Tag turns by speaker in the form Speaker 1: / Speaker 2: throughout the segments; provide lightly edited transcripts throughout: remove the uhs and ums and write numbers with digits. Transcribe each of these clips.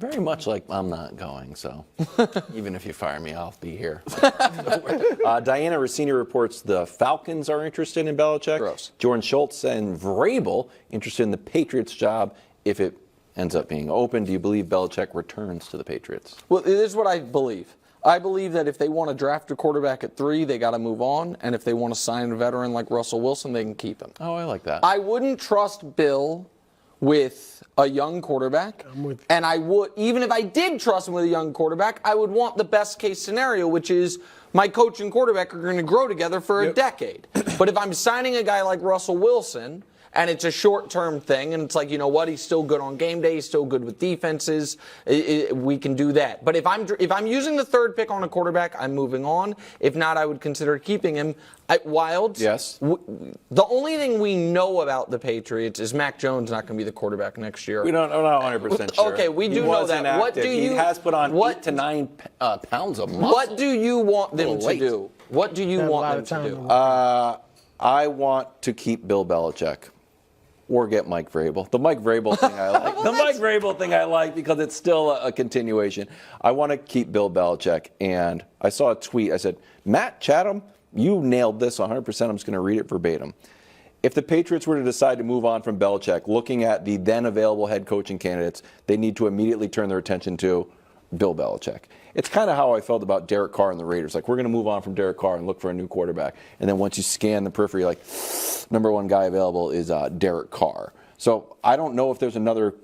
Speaker 1: Very much like I'm not going, so even if you fire me, I'll be here. Diana Rossini reports the Falcons are interested in Belichick.
Speaker 2: Gross.
Speaker 1: Jordan Schultz and Vrabel interested in the Patriots job if it ends up being open. Do you believe Belichick returns to the Patriots?
Speaker 2: Well, this is what I believe. I believe that if they want to draft a quarterback at 3, they got to move on. And if they want to sign a veteran like Russell Wilson, they can keep him.
Speaker 1: Oh, I like that.
Speaker 2: I wouldn't trust Bill with a young quarterback. And I would, even if I did trust him with a young quarterback, I would want the best case scenario, which is my coach and quarterback are going to grow together for a decade. But if I'm signing a guy like Russell Wilson, and it's a short-term thing, and it's like, you know what, he's still good on game day, he's still good with defenses, we can do that. But if I'm using the 3rd pick on a quarterback, I'm moving on. If not, I would consider keeping him. Wilds,
Speaker 1: yes.
Speaker 2: The only thing we know about the Patriots is Mac Jones not going to be the quarterback next year.
Speaker 1: We're not 100% sure.
Speaker 2: Okay, we do know that.
Speaker 1: Inactive.
Speaker 2: What do you?
Speaker 1: He has put on 8 to 9 pounds of muscle.
Speaker 2: What do you want them to do? What do you want them to do?
Speaker 1: I want to keep Bill Belichick. Or get Mike Vrabel. The Mike Vrabel thing I like. Mike Vrabel thing I like because it's still a continuation. I want to keep Bill Belichick. And I saw a tweet. I said, Matt Chatham, you nailed this 100%. I'm just going to read it verbatim. If the Patriots were to decide to move on from Belichick, looking at the then available head coaching candidates, they need to immediately turn their attention to Bill Belichick. It's kind of how I felt about Derek Carr and the Raiders. Like, we're going to move on from Derek Carr and look for a new quarterback. And then once you scan the periphery, like, number 1 guy available is Derek Carr. So I don't know if there's another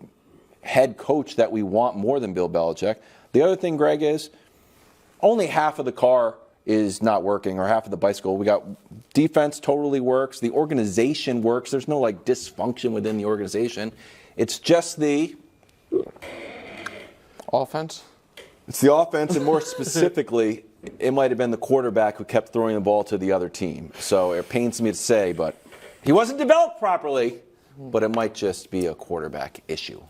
Speaker 1: head coach that we want more than Bill Belichick. The other thing, Greg, is only half of the car is not working, or half of the bicycle. We got defense totally works. The organization works. There's no, like, dysfunction within the organization. It's just the
Speaker 2: offense.
Speaker 1: It's the offense, and more specifically, it might have been the quarterback who kept throwing the ball to the other team. So it pains me to say, but he wasn't developed properly, but it might just be a quarterback issue.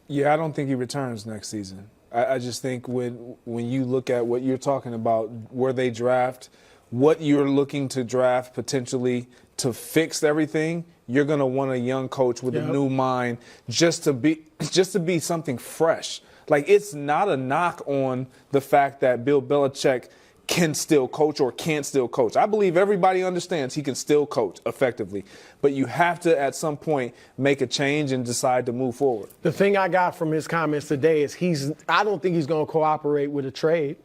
Speaker 3: Yeah, I don't think he returns next season. I just think when you look at what you're talking about, where they draft, what you're looking to draft potentially to fix everything, you're going to want a young coach with a new mind just to be something fresh. Like, it's not a knock on the fact that Bill Belichick can still coach or can't still coach. I believe everybody understands he can still coach effectively. But you have to, at some point, make a change and decide to move forward.
Speaker 4: The thing I got from his comments today is I don't think he's going to cooperate with a trade.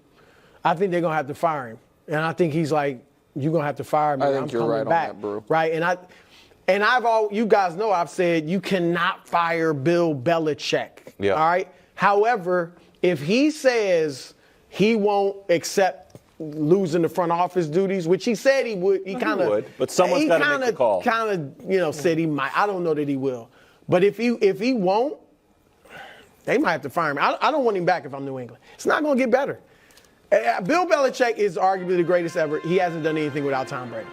Speaker 4: I think they're going to have to fire him. And I think he's like, you're going to have to fire me.
Speaker 2: I think you're right
Speaker 4: back.
Speaker 2: on that, bro.
Speaker 4: Right? And you guys know I've said you cannot fire Bill Belichick.
Speaker 1: Yeah.
Speaker 4: All right? However, if he says he won't accept losing the front office duties, which he said he would, he would,
Speaker 1: but someone's got to make the call.
Speaker 4: Said he might. I don't know that he will. But if he won't, they might have to fire him. I don't want him back if I'm New England. It's not going to get better. Bill Belichick is arguably the greatest ever. He hasn't done anything without Tom Brady.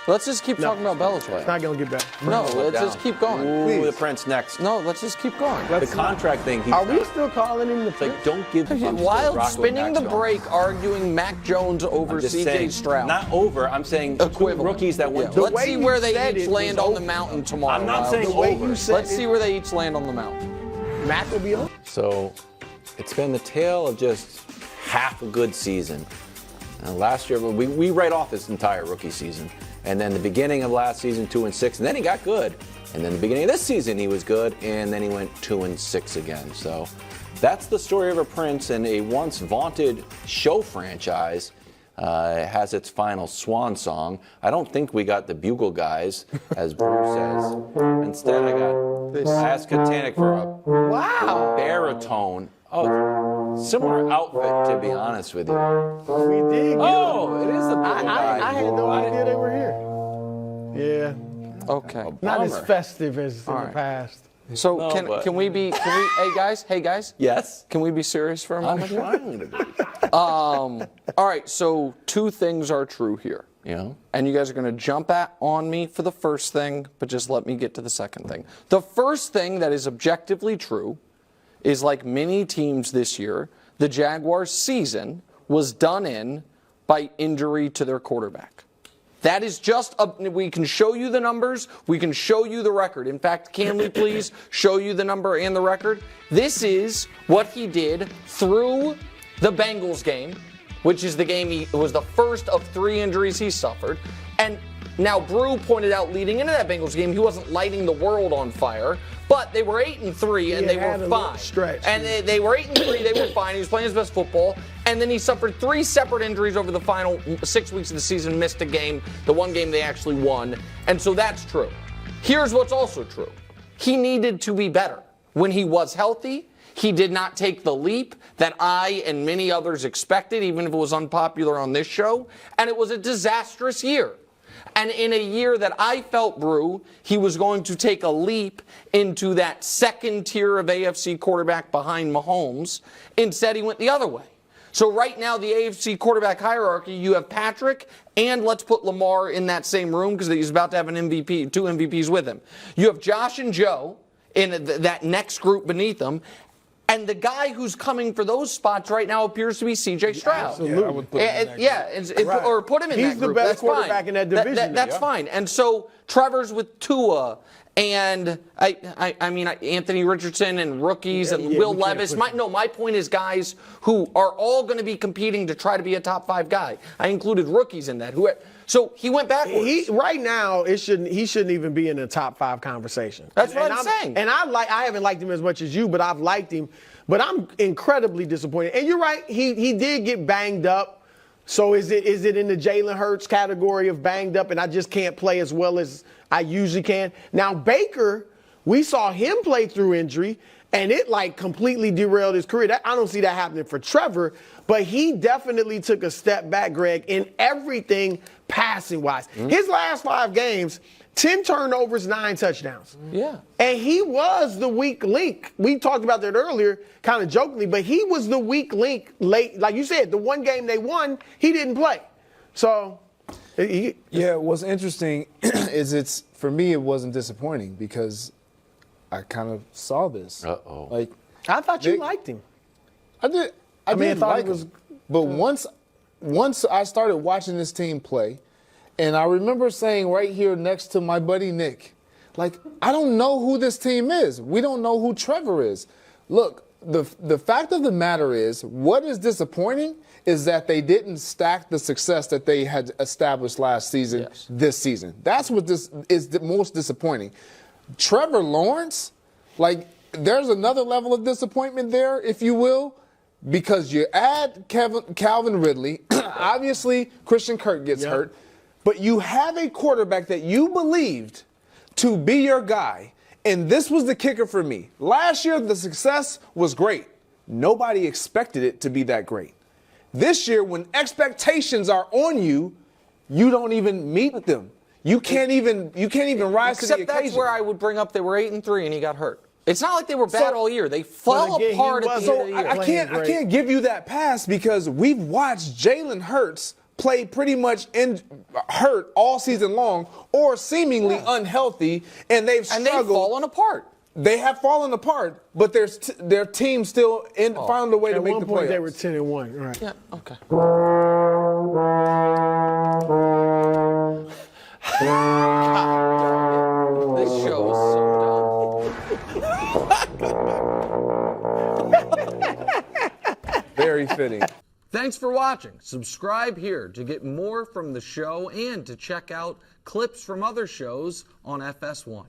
Speaker 2: Let's just keep talking about Belichick.
Speaker 4: It's not going to get better.
Speaker 2: No, let's just keep going.
Speaker 1: Ooh, the Prince next.
Speaker 2: No, let's just keep going.
Speaker 1: The contract thing.
Speaker 4: Are we still calling him the Prince?
Speaker 1: Like, don't give him
Speaker 2: Wild spinning the break, arguing Mac Jones over C.J. Stroud.
Speaker 1: Not over. I'm saying
Speaker 2: equivalent.
Speaker 1: Two rookies that went.
Speaker 2: Let's see where they each land on the mountain tomorrow.
Speaker 1: I'm not saying over.
Speaker 2: Let's see where they each land on the mountain.
Speaker 4: Mac will be on.
Speaker 1: So, it's been the tale of just half a good season. And last year, we write off his entire rookie season. And then the beginning of last season, 2-6, and then he got good. And then the beginning of this season, he was good, and then he went 2-6 again. So that's the story of a Prince, and a once vaunted show franchise has its final swan song. I don't think we got the Bugle Guys, as Bruce says. Instead, I asked Katanic for a baritone. Oh, similar outfit, to be honest with you.
Speaker 4: We did.
Speaker 1: Oh, it is the Bugle Guys.
Speaker 4: I had no idea they were here. Yeah.
Speaker 2: Okay.
Speaker 4: Not as festive as in the past.
Speaker 2: So can we be? Hey guys.
Speaker 1: Yes.
Speaker 2: Can we be serious for a moment?
Speaker 1: I'm trying to be.
Speaker 2: All right. So 2 things are true here.
Speaker 1: Yeah.
Speaker 2: And you guys are going to jump on me for the first thing, but just let me get to the second thing. The first thing that is objectively true is, like many teams this year, the Jaguars' season was done in by injury to their quarterback. That is just we can show you the numbers, we can show you the record. In fact, can we please show you the number and the record? This is what he did through the Bengals game, which is the game it was the first of 3 injuries he suffered. And now Brew pointed out leading into that Bengals game, he wasn't lighting the world on fire, but they were 8-3 and they were fine.
Speaker 4: Stretch,
Speaker 2: and they were 8-3, they were fine. He was playing his best football, and then he suffered 3 separate injuries over the final 6 weeks of the season, missed a game, the one game they actually won, and so that's true. Here's what's also true. He needed to be better. When he was healthy, he did not take the leap that I and many others expected, even if it was unpopular on this show, and it was a disastrous year. And in a year that I felt, Brew, he was going to take a leap into that second tier of AFC quarterback behind Mahomes. Instead, he went the other way. So right now, the AFC quarterback hierarchy, you have Patrick, and let's put Lamar in that same room because he's about to have an MVP, 2 MVPs with him. You have Josh and Joe in that next group beneath them. And the guy who's coming for those spots right now appears to be C.J. Stroud.
Speaker 4: Absolutely.
Speaker 3: I would put him in that group.
Speaker 4: Right.
Speaker 2: Or put him in
Speaker 4: He's
Speaker 2: that group.
Speaker 4: the best
Speaker 2: That's
Speaker 4: quarterback
Speaker 2: fine.
Speaker 4: in that division.
Speaker 2: That's fine. And so Trevor's with Tua and I mean Anthony Richardson and rookies and Will Levis. My point is guys who are all going to be competing to try to be a top 5 guy. I included rookies in that. So he went backwards.
Speaker 4: Right now, he shouldn't even be in the top 5 conversation.
Speaker 2: That's what I'm saying.
Speaker 4: And I haven't liked him as much as you, but I've liked him. But I'm incredibly disappointed. And you're right, he did get banged up. So is it in the Jalen Hurts category of banged up and I just can't play as well as I usually can? Now Baker, we saw him play through injury and it completely derailed his career. I don't see that happening for Trevor, but he definitely took a step back, Greg, in everything passing wise. Mm-hmm. His last 5 games, 10 turnovers, 9 touchdowns.
Speaker 2: Yeah.
Speaker 4: And he was the weak link. We talked about that earlier, kind of jokingly, but he was the weak link late. Like you said, the one game they won, he didn't play. So,
Speaker 3: what's interesting is for me, it wasn't disappointing because I kind of saw this.
Speaker 1: Uh-oh.
Speaker 4: I thought you liked him.
Speaker 3: I did. I did like him. But once I started watching this team play, and I remember saying right here next to my buddy Nick, I don't know who this team is. We don't know who Trevor is. Look, the fact of the matter is, what is disappointing is that they didn't stack the success that they had established last season this season. That's what this is the most disappointing. Trevor Lawrence, there's another level of disappointment there, if you will, because you add Calvin Ridley, obviously Christian Kirk gets hurt, but you have a quarterback that you believed to be your guy, and this was the kicker for me. Last year, the success was great. Nobody expected it to be that great. This year, when expectations are on you, you don't even meet them. You can't even rise to the occasion.
Speaker 2: Except that's where I would bring up they were 8-3 and he got hurt. It's not like they were bad all year. They fell apart at the end of the year.
Speaker 3: I can't give you that pass because we've watched Jalen Hurts play pretty much hurt all season long or seemingly unhealthy, and they've struggled.
Speaker 2: And they've fallen apart.
Speaker 3: They have fallen apart, but their team still found a way to make the playoffs.
Speaker 4: At one point, they were 10-1. Right.
Speaker 2: Yeah, okay. This show is so dumb.
Speaker 3: Very fitting.
Speaker 2: Thanks for watching. Subscribe here to get more from the show and to check out clips from other shows on FS1.